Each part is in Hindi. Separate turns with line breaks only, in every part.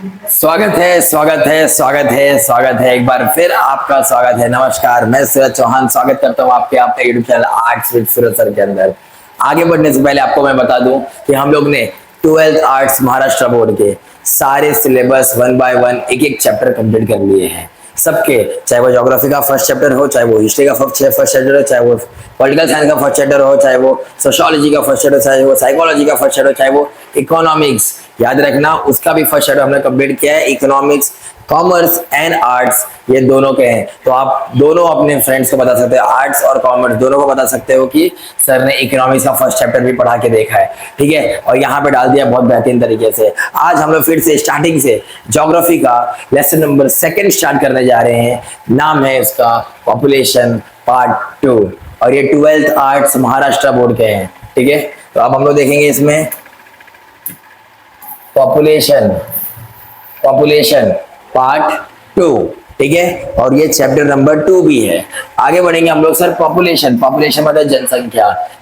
स्वागत है स्वागत है स्वागत है स्वागत है एक बार फिर आपका स्वागत है। नमस्कार, मैं सूरज चौहान स्वागत करता हूँ आपके आपके YouTube channel arts with Suraj sir के अंदर। आगे बढ़ने से पहले आपको मैं बता दूं कि हम लोग ने 12th आर्ट्स महाराष्ट्र बोर्ड के सारे सिलेबस 1 बाय 1 एक एक चैप्टर कंप्लीट कर लिए हैं सबके, चाहे वो ज्योग्राफी का फर्स्ट चैप्टर हो, चाहे वो हिस्ट्री का फर्स्ट चैप्टर हो, चाहे वो पॉलिटिकल साइंस का फर्स्ट चैप्टर हो, चाहे वो सोशियोलॉजी का फर्स्ट चैप्टर, चाहे वो साइकोलॉजी का फर्स्ट चैप्टर, चाहे वो इकोनॉमिक्स, याद रखना उसका भी फर्स्ट चैप्टर हमने कंप्लीट किया है। इकोनॉमिक्स, कॉमर्स एंड आर्ट्स ये दोनों के हैं, तो आप दोनों अपने फ्रेंड्स को बता सकते हो, आर्ट्स और कॉमर्स दोनों को बता सकते हो कि सर ने इकोनॉमिक्स का फर्स्ट चैप्टर भी पढ़ा के देखा है, ठीक है, और यहाँ पे डाल दिया बहुत बेहतरीन तरीके से। आज हम लोग फिर से स्टार्टिंग से ज्योग्राफी का लेसन नंबर 2 स्टार्ट करने जा रहे हैं। नाम है उसका पॉपुलेशन पार्ट 2 और ये 12th आर्ट्स महाराष्ट्र बोर्ड के हैं, ठीक है। तो अब हम लोग देखेंगे इसमें पॉपुलेशन पार्ट 2, ठीक है, और ये चैप्टर नंबर 2 भी है। आगे बढ़ेंगे हम लोग। सर पॉपुलेशन मतलब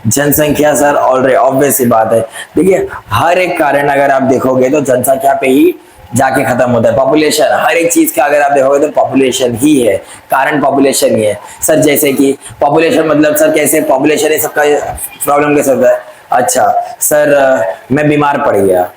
जनसंख्या सर, ऑलरेडी ऑब्वियस सी बात है। देखिए हर एक कारण अगर आप देखोगे तो जनसंख्या पे ही जाके खत्म होता है। पॉपुलेशन हर एक चीज का अगर आप देखोगे तो पॉपुलेशन ही है, कारण पॉपुलेशन ही है। सर जैसे कि पॉपुलेशन मतलब सर कैसे पॉपुलेशन है सबका प्रॉब्लम कैसे होता है? अच्छा सर मैं बीमार पड़ गया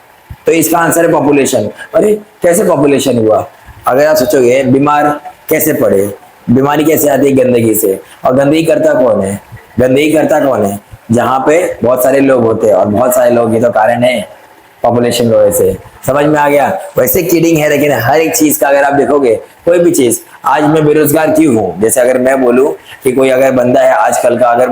तो इसका आंसर है पॉपुलेशन। अरे कैसे पॉपुलेशन हुआ? अगर आप सोचोगे बीमार कैसे पड़े, बीमारी कैसे आती है? गंदगी से। और गंदगी करता कौन है? जहाँ पे बहुत सारे लोग होते हैं, और बहुत सारे लोग ये तो कारण है पॉपुलेशन की वजह से। समझ में आ गया? वैसे किडिंग है, लेकिन हर एक चीज का अगर आप देखोगे, कोई भी चीज, आज मैं बेरोजगार क्यों हूँ? जैसे अगर मैं बोलूँ कि कोई अगर बंदा है आजकल का, अगर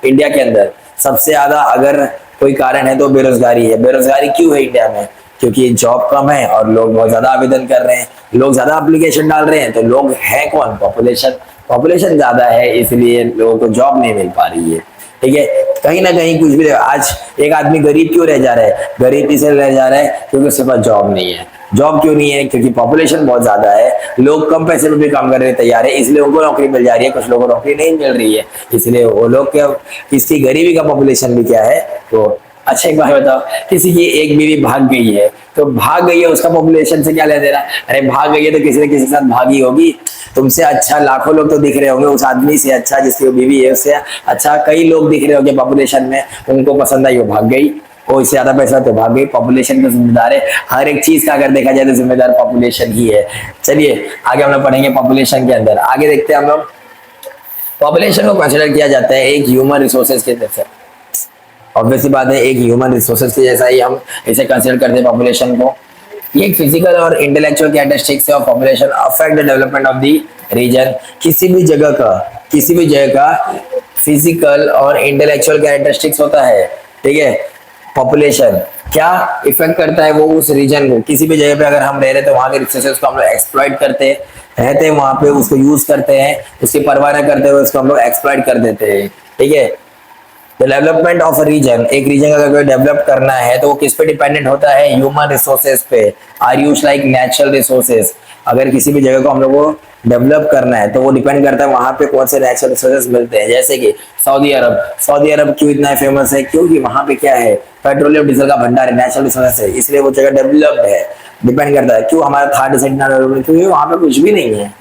इंडिया के अंदर सबसे ज्यादा अगर कोई कारण है तो बेरोजगारी है। बेरोजगारी क्यों है इंडिया में? क्योंकि जॉब कम है और लोग बहुत ज्यादा आवेदन कर रहे हैं, लोग ज्यादा एप्लीकेशन डाल रहे हैं, तो लोग हैं कौन? पॉपुलेशन ज्यादा है, इसलिए लोगों को जॉब नहीं मिल पा रही है, ठीक है। कहीं ना कहीं कुछ भी आज एक आदमी गरीब क्यों रह जा रहा है? गरीब इसलिए रह जा रहा है क्योंकि उसके पास जॉब नहीं है। जॉब क्यों नहीं है? क्योंकि पॉपुलेशन बहुत ज्यादा है, लोग कम पैसे में भी काम करने तैयार है, इसलिए उनको नौकरी मिल जा रही है, कुछ लोगों को नौकरी नहीं मिल रही है, इसलिए वो लोग क्या, इसकी गरीबी का पॉपुलेशन भी क्या है? तो अच्छा एक बात बताओ, किसी की एक बीवी भाग गई है, तो भाग गई है, उसका पॉपुलेशन से क्या ले देना? अरे भाग गई है तो किसी न किसी के साथ भागी होगी। तुमसे अच्छा लाखों लोग तो दिख रहे होंगे, उस आदमी से अच्छा जिसकी बीवी है उससे अच्छा कई लोग दिख रहे होंगे पॉपुलेशन में, उनको पसंद आई वो भाग गई, वो इससे ज्यादा पैसा तो भाग गई। पॉपुलेशन का जिम्मेदार है, हर एक चीज का अगर देखा जाए तो जिम्मेदार पॉपुलेशन ही है। चलिए आगे हम लोग पढ़ेंगे पॉपुलेशन के अंदर। आगे देखते हैं हम लोग। पॉपुलेशन को कंसिडर किया जाता है एक ह्यूमन रिसोर्सेज के जैसे, ऑब्वियसली बात है, एक ह्यूमन रिसोर्सेज के जैसा ही हम इसे कंसिडर करते हैं पॉपुलेशन को। ये एक फिजिकल और intellectual characteristics of population affect the development of the region. किसी भी जगह का फिजिकल और इंटेलेक्चुअल कैरेक्टरिस्टिक्स होता है, ठीक है। पॉपुलेशन क्या इफेक्ट करता है? वो उस रीजन को, किसी भी जगह पे अगर हम रह रहे तो वहां के रिसोर्सेज को हम लोग एक्सप्लॉइट करते रहते हैं, वहां पे उसको यूज करते हैं, उसकी परवाह न करते हुए उसको हम लोग एक्सप्लॉइट कर देते हैं, ठीक है। डेवलपमेंट ऑफ रीजन, एक रीजन अगर कोई डेवलप करना है तो वो किस पे डिपेंडेंट होता है? ह्यूमन रिसोर्सेज पे। Or use like natural resources, अगर किसी भी जगह को हम लोग को डेवलप करना है तो वो डिपेंड करता है वहां पे कौन से नेचुरल रिसोर्सेज मिलते हैं। जैसे कि सऊदी अरब क्यों इतना फेमस है? क्योंकि वहां पे क्या है? पेट्रोलियम डीजल का भंडार है, नेचुरल रिसोर्सेज है, इसलिए वो जगह डेवलप्ड है। डिपेंड करता है क्यों हमारा थार डिसाइड ना डेवलप, क्योंकि वहां पे कुछ भी नहीं है,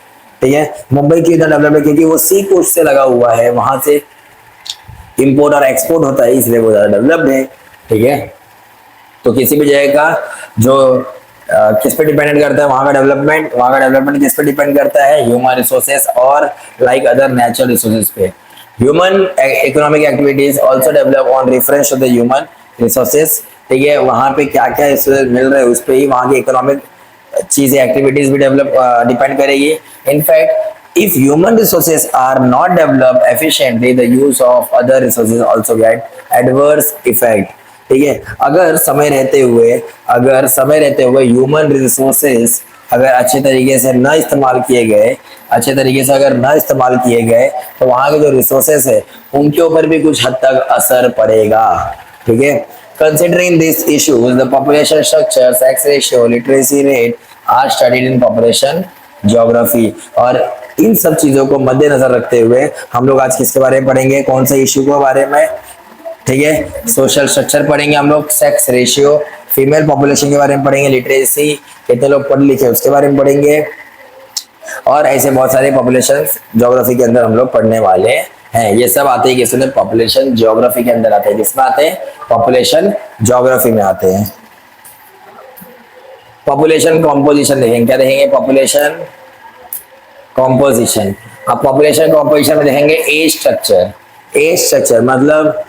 ठीक है। मुंबई क्यों इतना डेवलप है? क्योंकि वो सी कोस्ट से लगा हुआ है, वहां से इंपोर्ट और एक्सपोर्ट होता है, इसलिए वो ज्यादा डेवलप्ड है, ठीक है। तो किसी भी जगह का जो किस पे डिपेंडेंट करता है वहां का डेवलपमेंट किस पे डिपेंड करता है? ह्यूमन रिसोर्सेस और लाइक अदर नेचुरल रिसोर्सेस पे। Human economic activities also develop on reference to the human resources, ठीक है। वहां पे क्या क्या रिसोर्सेस मिल रहे हैं उस पे ही वहां की इकोनॉमिक चीजें, एक्टिविटीज भी डेवलप डिपेंड करेगी। In fact if human resources are not developed efficiently, the use of other resources also get adverse effect, ठीक है। अगर समय रहते हुए ह्यूमन रिसोर्सेस अगर अच्छे तरीके से न इस्तेमाल किए गए तो वहां के जो रिसोर्सेस है उनके ऊपर भी कुछ हद तक असर पड़ेगा, ठीक है। Considering these issues, the population structure, sex ratio, literacy rate are studied in population geography। और इन सब चीजों को मद्देनजर रखते हुए हम लोग आज किसके बारे में पढ़ेंगे? कौन से इश्यू के बारे में? ठीक है, सोशल स्ट्रक्चर पढ़ेंगे हम लोग, सेक्स रेशियो, फीमेल पॉपुलेशन के बारे में पढ़ेंगे, लिटरेसी कितने लोग पढ़ लिखे उसके बारे में पढ़ेंगे, और ऐसे बहुत सारे पॉपुलेशन ज्योग्राफी के अंदर हम लोग पढ़ने वाले हैं। ये सब आते हैं किसमें? पॉपुलेशन ज्योग्राफी के अंदर आते हैं। किसमें आते हैं? पॉपुलेशन ज्योग्राफी में आते हैं। पॉपुलेशन कॉम्पोजिशन देखेंगे, क्या देखेंगे? Population composition. अब पॉपुलेशन कॉम्पोजिशन में देखेंगे एज स्ट्रक्चर। एज स्ट्रक्चर मतलब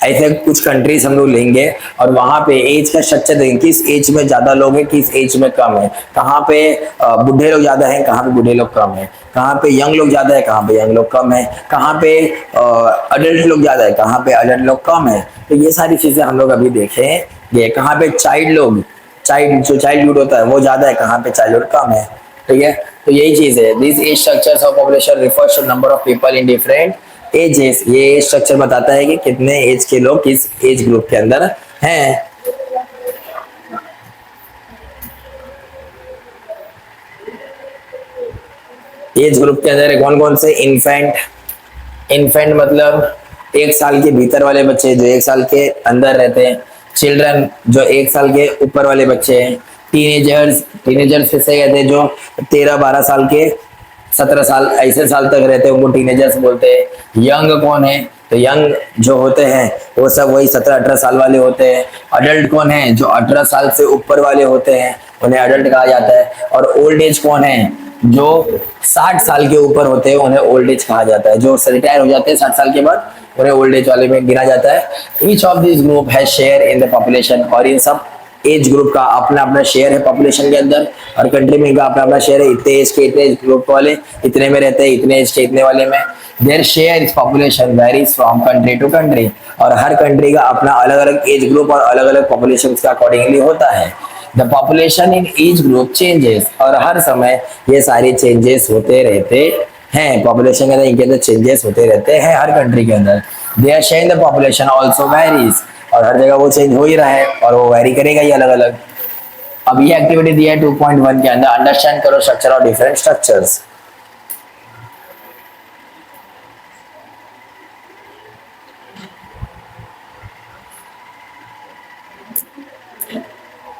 ऐसे कुछ कंट्रीज हम लोग लेंगे और वहां पे एज का स्ट्रक्चर देखेंगे, किस एज में ज्यादा लोग हैं, किस एज में कम है, कहाँ पे बूढ़े लोग ज्यादा हैं, कहाँ पे बूढ़े लोग कम है, कहाँ पे यंग लोग ज्यादा है, कहाँ पे यंग लोग कम है, कहाँ पे अडल्ट लोग ज्यादा है, कहाँ पे अडल्ट लोग कम है। तो ये सारी चीजें हम लोग अभी देखेंगे। कहाँ पे चाइल्ड होता है वो ज्यादा है, कहाँ पे चाइल्डहुड कम है। ठीक है, तो यही चीज है। This age structures of population refers to number of people in different ages. ये स्ट्रक्चर बताता है कि कितने एज के लोग किस एज ग्रुप के अंदर हैं। एज ग्रुप के अंदर कौन कौन से? इन्फेंट मतलब 1 साल के भीतर वाले बच्चे जो 1 साल के अंदर रहते हैं। चिल्ड्रन जो 1 साल के ऊपर वाले बच्चे हैं। टीनेजर्स किसे कहते हैं? जो 13-12 साल के 17 साल ऐसे साल तक रहते हैं उनको टीनेजर्स बोलते हैं। यंग कौन है? तो यंग जो होते हैं वो सब वही 17-18 साल वाले होते हैं। अडल्ट कौन है? जो 18 साल से ऊपर वाले होते हैं उन्हें अडल्ट कहा जाता है। और ओल्ड एज कौन है? जो 60 साल के ऊपर होते हैं उन्हें ओल्ड एज कहा जाता है। जो रिटायर हो जाते हैं 60 साल के बाद उन्हें ओल्ड एज वाले में गिना जाता है। Each of this group has share in the population. और इन सब एज ग्रुप का अपना अपना शेयर है पॉपुलेशन के अंदर। हर कंट्री में इनका अपना अपना शेयर है। इतने एज के इतने एज ग्रुप वाले इतने में रहते हैं, इतने एज के इतने वाले में। Their share is population varies from country to country. और हर कंट्री का अपना अलग अलग एज ग्रुप और अलग अलग पॉपुलेशन का अकॉर्डिंगली होता है। The population in each group changes. और हर समय ये सारे चेंजेस होते रहते हैं। पॉपुलेशन के अंदर इनके अंदर चेंजेस होते रहते हैं हर कंट्री के अंदर। Their share in the population also varies. और हर जगह वो चेंज हो ही रहा है और वो वेरी करेगा ही अलग अलग। अब ये एक्टिविटी दिया है 2.1 के अंदर, अंडरस्टैंड करो स्ट्रक्चर ऑफ डिफरेंट स्ट्रक्चर्स।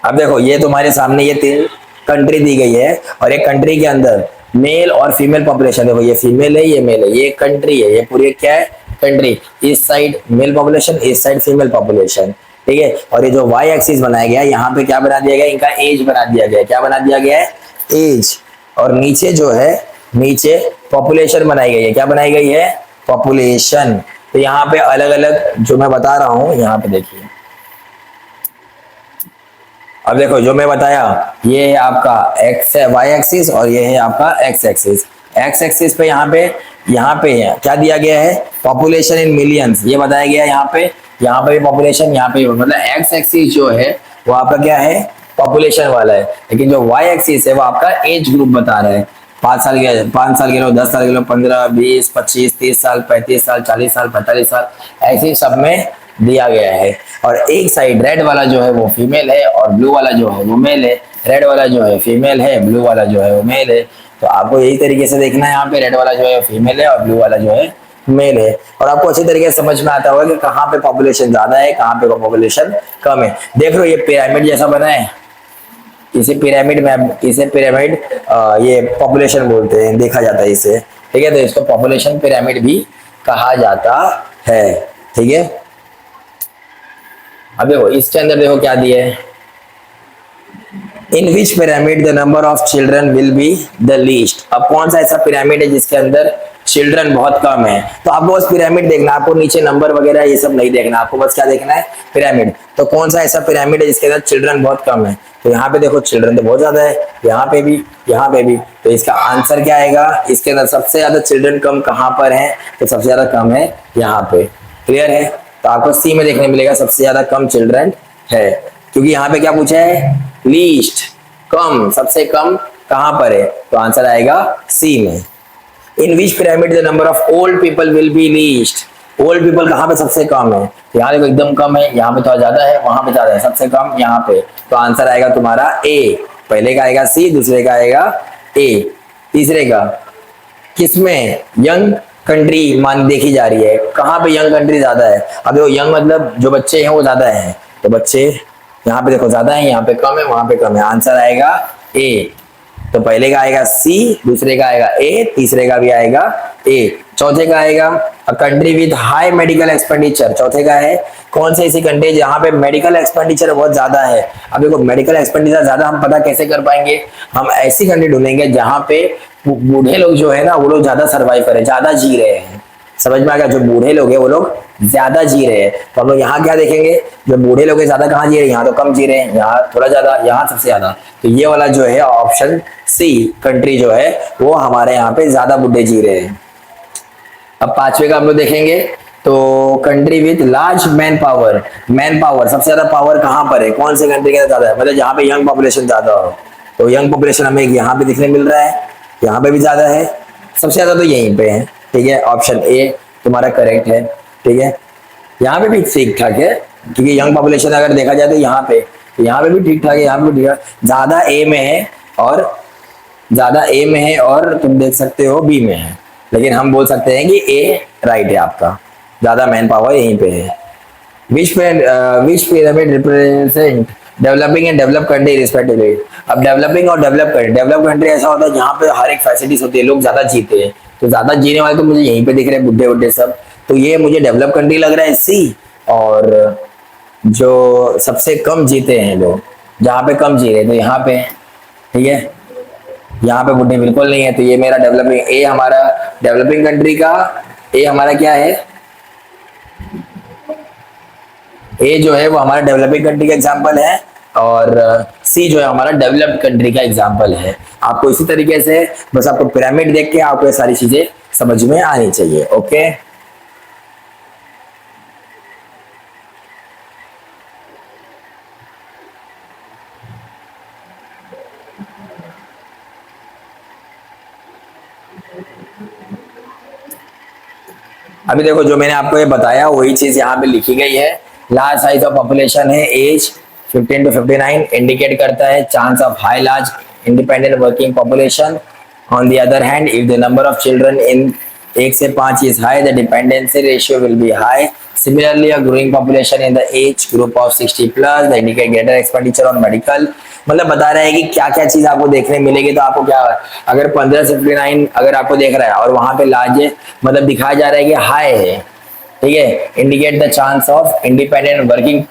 अब देखो ये तुम्हारे सामने ये 3 कंट्री दी गई है और एक कंट्री के अंदर मेल और फीमेल पॉपुलेशन। देखो ये फीमेल है, ये मेल है, ये कंट्री है, ये पूरी क्या है? कंट्री। इस साइड मेल पॉपुलेशन, इस साइड फीमेल पॉपुलेशन। ठीक है, और ये जो वाई एक्सिस बनाया गया है यहाँ पे क्या बना दिया गया? इनका एज बना दिया गया है। क्या बना दिया गया है? एज। और नीचे जो है नीचे पॉपुलेशन बनाई गई है। क्या बनाई गई है? पॉपुलेशन। तो यहाँ पे अलग अलग जो मैं बता रहा हूँ यहाँ पे देखिए। अब देखो जो मैं बताया ये है आपका एक्स वाई एक्सिस और ये है आपका एक्स एक्सिस। एक्स एक्सिस पे यहाँ पे है क्या दिया गया है? पॉपुलेशन इन मिलियंस ये बताया गया है। यहाँ पे पॉपुलेशन, यहाँ पे मतलब एक्स एक्सिस जो है वो आपका क्या है? पॉपुलेशन वाला है। लेकिन जो वाई एक्सिस है वो आपका एज ग्रुप बता रहा है। 5 साल के लोग, 10 साल के लोग, 15, 20, 25, 30 साल, 35 साल, 40 साल, 45 साल, ऐसे सब में दिया गया है। और एक साइड रेड वाला जो है वो फीमेल है और ब्लू वाला जो है वो मेल है। रेड वाला जो है फीमेल है, ब्लू वाला जो है वो मेल है। तो आपको यही तरीके से देखना है। यहाँ पे रेड वाला जो है फीमेल है और ब्लू वाला जो है मेल है। और आपको अच्छी तरीके से समझ में आता होगा कि कहाँ पे पॉपुलेशन ज्यादा है, कहाँ पे पॉपुलेशन कम है। देख लो ये पिरामिड जैसा बना है, इसे पिरामिड ये पॉपुलेशन बोलते हैं, देखा जाता है इसे। ठीक है, तो इसको पॉपुलेशन पिरामिड भी कहा जाता है। ठीक है, अब देखो इसके अंदर देखो क्या दिया है। In which pyramid the number of children will be the least. अब कौन सा ऐसा पिरामिड है जिसके अंदर चिल्ड्रन बहुत कम है? तो आपको बस पिरामिड देखना, आपको नीचे नंबर वगैरह ये सब नहीं देखना, आपको बस क्या देखना है? पिरामिड। तो कौन सा ऐसा पिरामिड है जिसके अंदर चिल्ड्रन बहुत कम है? तो यहाँ पे देखो चिल्ड्रन तो बहुत ज्यादा है, यहाँ पे भी, यहाँ पे भी। तो इसका आंसर क्या आएगा? इसके अंदर सबसे ज्यादा चिल्ड्रन कम कहाँ पर है? तो सबसे ज्यादा कम है यहाँ पे। क्लियर है? तो आपको सी में देखने मिलेगा सबसे ज्यादा कम चिल्ड्रन है, क्योंकि यहाँ पे क्या पूछा है? लीस्ट, कम, सबसे कम कहां पर है? तो आंसर आएगा सी में। In which pyramid the number of old people will be least. Old people कहां पे सबसे कम है? यहाँ देखो एकदम कम है, यहाँ पे थोड़ा ज्यादा है, वहां पे ज्यादा है, सबसे कम यहाँ पे। तो आंसर आएगा तुम्हारा ए। पहले का आएगा सी, दूसरे का आएगा ए, तीसरे का किसमें? यंग कंट्री मान देखी जा रही है, कहां पे यंग कंट्री ज्यादा है? अब देखो यंग मतलब जो बच्चे हैं वो ज्यादा है, तो बच्चे यहाँ पे देखो ज्यादा है, यहाँ पे कम है, वहां पे कम है, आंसर आएगा ए। तो पहले का आएगा सी, दूसरे का आएगा ए, तीसरे का भी आएगा ए, चौथे का आएगा a country with high medical expenditure. चौथे का है कौन सी ऐसी कंट्री जहां पे मेडिकल एक्सपेंडिचर बहुत ज्यादा है। अब देखो मेडिकल एक्सपेंडिचर ज्यादा हम पता कैसे कर पाएंगे, हम ऐसी कंट्री ढूंढेंगे जहां पे बूढ़े लोग जो है ना वो लोग ज्यादा सर्वाइव करे, ज्यादा जी रहे हैं। समझ में आ गया, जो बूढ़े लोग हैं वो लोग ज्यादा जी रहे हैं। तो हम लोग यहाँ क्या देखेंगे, जो बूढ़े लोग हैं ज्यादा कहाँ जी रहे हैं, यहाँ तो कम जी रहे हैं, यहाँ थोड़ा ज्यादा, यहाँ सबसे ज्यादा। तो ये वाला जो है ऑप्शन सी कंट्री जो है वो हमारे यहाँ पे ज्यादा बूढ़े जी रहे हैं। अब पांचवे का हम लोग देखेंगे, तो country with large man power. Man power सबसे ज्यादा पावर कहाँ पर है, कौन से कंट्री के अंदर ज्यादा है, मतलब जहाँ पे यंग पॉपुलेशन ज्यादा हो। तो यंग पॉपुलेशन हमें यहाँ पे दिखने मिल रहा है, यहाँ पे भी ज्यादा है, सबसे ज्यादा तो यहीं पे है। ठीक है, ऑप्शन ए तुम्हारा करेक्ट है। ठीक है, यहाँ पे भी ठीक ठाक है, क्योंकि यंग पॉपुलेशन अगर देखा जाए तो यहाँ पे भी ठीक ठाक है, यहाँ पे भी ठीक है, ज्यादा ए में है और ज्यादा ए में है और तुम देख सकते हो बी में है, लेकिन हम बोल सकते हैं कि ए राइट है आपका, ज्यादा मैन पावर यहीं पे है। Which pyramid represent developing and develop country respectively. अब डेवलपिंग और डेवलप कंट्री ऐसा होता है जहाँ पे हर एक फैसिलिटीज होती है, लोग ज्यादा जीते हैं, तो ज्यादा जीने वाले तो मुझे यहीं पे दिख रहे हैं बुढ़े बुढ़े सब, तो ये मुझे डेवलप कंट्री लग रहा है सी। और जो सबसे कम जीते हैं लोग, जहाँ पे कम जी रहे तो यहाँ पे, ठीक है, यहाँ पे बुढ़े बिल्कुल नहीं है, तो ये मेरा डेवलपिंग ए, हमारा डेवलपिंग कंट्री का ए हमारा क्या है, ए जो है वो हमारा डेवलपिंग कंट्री का एग्जांपल है, और सी जो है हमारा डेवलप्ड कंट्री का एग्जांपल है। आपको इसी तरीके से बस आपको पिरामिड देख के आपको ये सारी चीजें समझ में आनी चाहिए। ओके, अभी देखो जो मैंने आपको ये बताया वही चीज यहाँ पे लिखी गई है। लार्ज साइज ऑफ पॉपुलेशन है, एज 15 to 59 इंडिकेट करता है chance of high large independent working population. On the other hand if the number of children in 1 से 5 is high the dependency ratio will be high. Similarly, a growing population in the age group of 60 plus, they indicate greater expenditure on medical। मतलब बता रहा है कि क्या क्या चीज आपको देखने मिलेगी। तो आपको क्या, अगर 15 से 59 अगर आपको देख रहा है और वहां पे लार्ज मतलब दिखाया जा रहा है कि हाई है, ठीक है, indicate the chance of independent working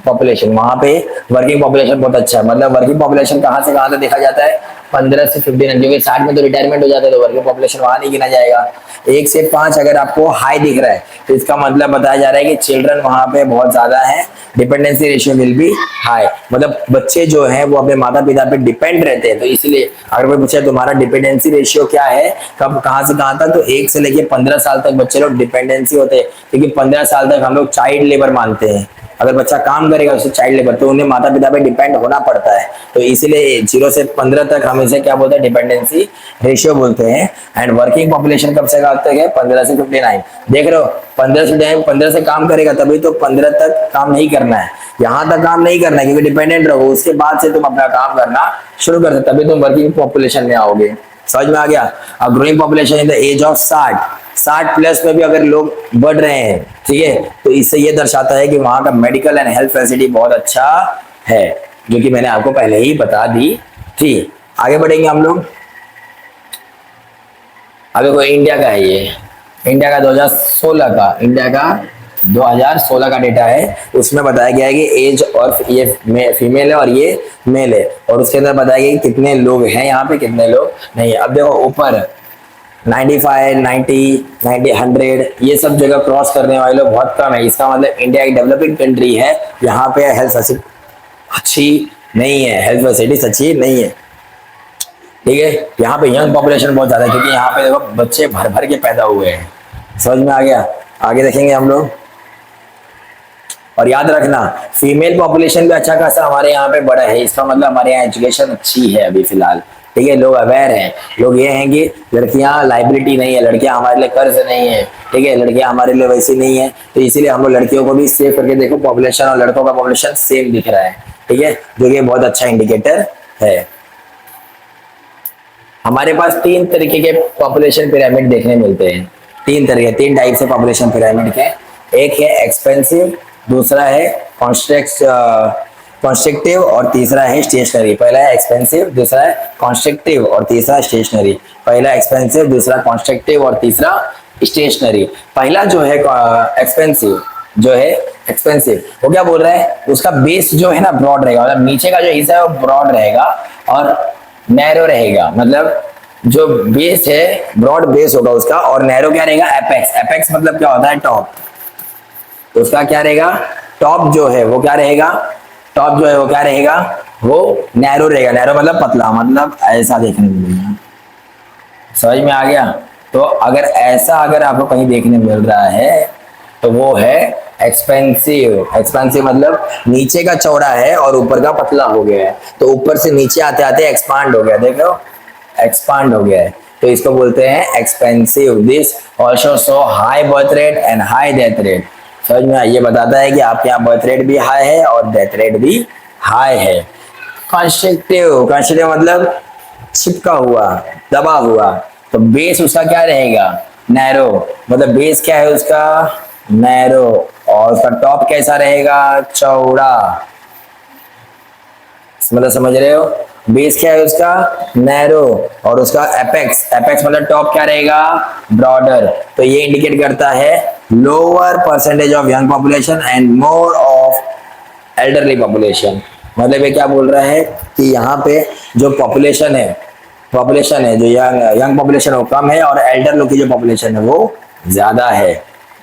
population, वहां पे वर्किंग पॉपुलेशन बहुत अच्छा है। मतलब वर्किंग पॉपुलेशन कहाँ से कहाँ तक देखा जाता है, 15 से 59, क्योंकि 60 में तो रिटायरमेंट हो जाता है, तो वर्किंग पॉपुलेशन वहां नहीं गिना जाएगा। 1 से 5 अगर आपको हाई दिख रहा है तो इसका मतलब बताया जा रहा है कि चिल्ड्रन वहां पे बहुत ज्यादा है, dependency ratio will be high, मतलब बच्चे जो हैं वो अपने माता पिता पे डिपेंड रहते हैं। तो इसलिए अगर कोई पूछे तुम्हारा डिपेंडेंसी रेशियो क्या है, कब कहाँ से कहाँ तक, तो 1 से लेके 15 साल तक बच्चे लोग डिपेंडेंसी होते हैं, क्योंकि 15 साल तक हम लोग चाइल्ड लेबर मानते हैं। अगर बच्चा काम करेगा उससे चाइल्ड लेबर, तो उन्हें माता पिता पे डिपेंड होना पड़ता है। तो इसीलिए 0 से 15 तक हम इसे क्या बोलते हैं, डिपेंडेंसी रेशियो बोलते हैं। एंड वर्किंग पॉपुलेशन कब से कब तक है, 15 से 59। देख रहे हो, 15 से काम करेगा तभी तो 15 तक काम नहीं करना है, यहाँ तक काम नहीं करना है क्योंकि डिपेंडेंट रहो, उसके बाद से तुम अपना काम करना शुरू कर सकते, तभी तुम वर्किंग पॉपुलेशन में आओगे। समझ में आ गया। अब growing population in the age of 60 plus में भी अगर लोग बढ़ रहे हैं, ठीक है, तो इससे ये दर्शाता है कि वहां का मेडिकल एंड हेल्थ फैसिलिटी बहुत अच्छा है, जो कि मैंने आपको पहले ही बता दी थी। आगे बढ़ेंगे हम लोग। अब देखो इंडिया का है, ये इंडिया का 2016 का डेटा है। उसमें बताया गया है कि एज और ये फीमेल है और ये मेल है, और उसके अंदर बताया गया कि कितने लोग हैं यहाँ पे, कितने लोग नहीं है। अब देखो ऊपर 95, 90, 100 ये सब जगह क्रॉस करने वाले लोग बहुत कम है। इसका मतलब इंडिया एक डेवलपिंग कंट्री है, यहाँ पे हेल्थ फैसिलिटी अच्छी नहीं है, हेल्थ फैसिलिटी अच्छी नहीं है, ठीक है। यहाँ पे यंग पॉपुलेशन बहुत ज्यादा है, क्योंकि यहाँ पे देखो बच्चे भर भर के पैदा हुए हैं। समझ में आ गया। आगे देखेंगे हम लोग। और याद रखना फीमेल पॉपुलेशन भी अच्छा खासा हमारे यहाँ पे बड़ा है, इसका मतलब हमारे यहाँ एजुकेशन अच्छी है अभी फिलहाल, ठीक है। लोग अवेयर हैं, लोग ये हैं कि लड़कियां लाइबिलिटी नहीं है, लड़कियां हमारे लिए कर्ज नहीं है, ठीक है, लड़कियां हमारे लिए वैसी नहीं है। तो इसीलिए हम लोग लड़कियों को भी सेव करके देखो, पॉपुलेशन और लड़कों का पॉपुलेशन सेम दिख रहा है, ठीक है, जो कि बहुत अच्छा इंडिकेटर है। हमारे पास 3 तरीके के पॉपुलेशन पिरामिड देखने मिलते हैं, 3 टाइप से पॉपुलेशन पिरामिड के। एक है एक्सपेंसिव, दूसरा है कॉन्स्ट्रक्टिव और तीसरा है स्टेशनरी। पहला है एक्सपेंसिव, दूसरा है कॉन्स्ट्रक्टिव और तीसरा स्टेशनरी। पहला एक्सपेंसिव, दूसरा कॉन्स्ट्रक्टिव और तीसरा स्टेशनरी। पहला जो है एक्सपेंसिव, जो है एक्सपेंसिव, वो क्या बोल रहा है, उसका बेस जो है ना ब्रॉड रहेगा, मतलब नीचे का जो हिस्सा है वो ब्रॉड रहेगा और नैरो रहेगा। मतलब जो बेस है ब्रॉड बेस होगा उसका, और नैरो क्या रहेगा, एपेक्स। एपेक्स मतलब क्या होता है, टॉप। तो उसका क्या रहेगा, टॉप जो है वो क्या रहेगा, टॉप जो है वो क्या रहेगा, वो नैरो रहेगा। नैरो मतलब पतला, मतलब ऐसा देखने को मिलेगा। समझ में आ गया। तो अगर ऐसा अगर आपको कहीं देखने मिल रहा है तो वो है एक्सपेंसिव। एक्सपेंसिव मतलब नीचे का चौड़ा है और ऊपर का पतला हो गया है, तो ऊपर से नीचे आते आते एक्सपांड हो गया, देखो एक्सपांड हो गया है, तो इसको बोलते हैं expensive. This also show high birth rate and high death rate. समझ में, ये बताता है कि आपके यहाँ बर्थ रेट भी हाई है और डेथ रेट भी हाई है। कॉन्स्ट्रक्टिव, कॉन्स्ट्रक्टिव मतलब चिपका हुआ, दबा हुआ, तो बेस उसका क्या रहेगा, नैरो। मतलब बेस क्या है उसका, नैरो, और उसका टॉप कैसा रहेगा, चौड़ा। मतलब समझ रहे हो, बेस क्या है उसका, नैरो, और उसका एपेक्स, एपेक्स मतलब टॉप क्या रहेगा, ब्रॉडर। तो ये इंडिकेट करता है lower percentage of young population and more of elderly population. मतलब ये क्या बोल रहा है कि यहाँ पे जो पॉपुलेशन है, जो यंग पॉपुलेशन वो कम है, और एल्डर लोग की जो पॉपुलेशन है वो ज्यादा है।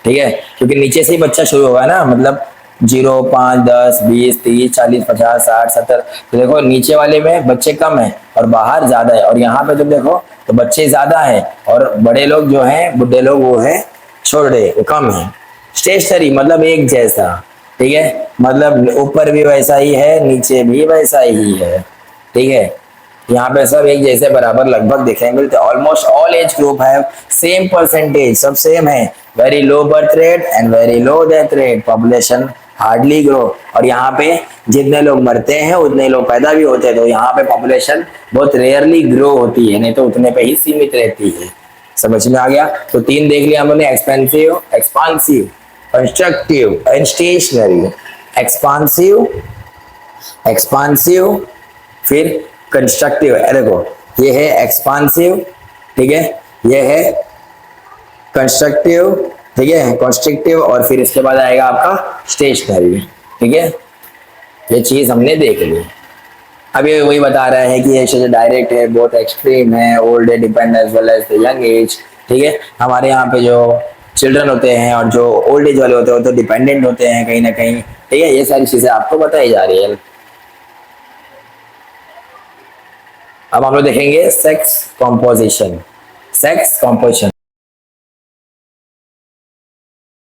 ठीक है, क्योंकि नीचे से ही बच्चा शुरू होगा ना, मतलब 0, 5, 10, 20, 30, 40, 50, 60, 70। तो देखो नीचे वाले में बच्चे कम है और बाहर ज्यादा है, और यहाँ पे तुम देखो तो बच्चे ज्यादा है और बड़े लोग जो हैं, बुढ़े लोग वो है छोटे, वो कम है। स्टेशनरी मतलब एक जैसा, ठीक है, मतलब ऊपर भी वैसा ही है, नीचे भी वैसा ही है। ठीक है, यहाँ पे सब एक जैसे बराबर लगभग दिखने मिलते हैं। ऑलमोस्ट ऑल एज ग्रुप है सेम परसेंटेज, सब सेम है। Very low birth rate and very low death rate, population hardly grow. और यहाँ पे जितने लोग मरते हैं उतने लोग पैदा भी होते हैं, तो यहाँ पे पॉपुलेशन बहुत रेयरली ग्रो होती है, नहीं तो उतने पे ही सीमित रहती है। समझ में आ गया। तो 3 देख लिया हमने, expensive, expansive, constructive and stationery. Expansive, expansive, फिर कंस्ट्रक्टिव है, देखो ये है एक्सपांसिव, ठीक है, ये है कंस्ट्रक्टिव, ठीक है, कंस्ट्रक्टिव, और फिर इसके बाद आएगा आपका स्टेशनरी। ठीक है, ये चीज हमने देख ली। अब ये वही बता रहा है कि ये डायरेक्ट है, बहुत एक्सट्रीम है, old age depend as well as the young age. ठीक है, हमारे यहाँ पे जो चिल्ड्रन होते हैं और जो ओल्ड एज वाले होते हैं वो तो डिपेंडेंट होते हैं कहीं ना कहीं। ठीक है, ये सारी चीजें आपको बताई जा रही है। अब हम लोग देखेंगे सेक्स कॉम्पोजिशन। Sex composition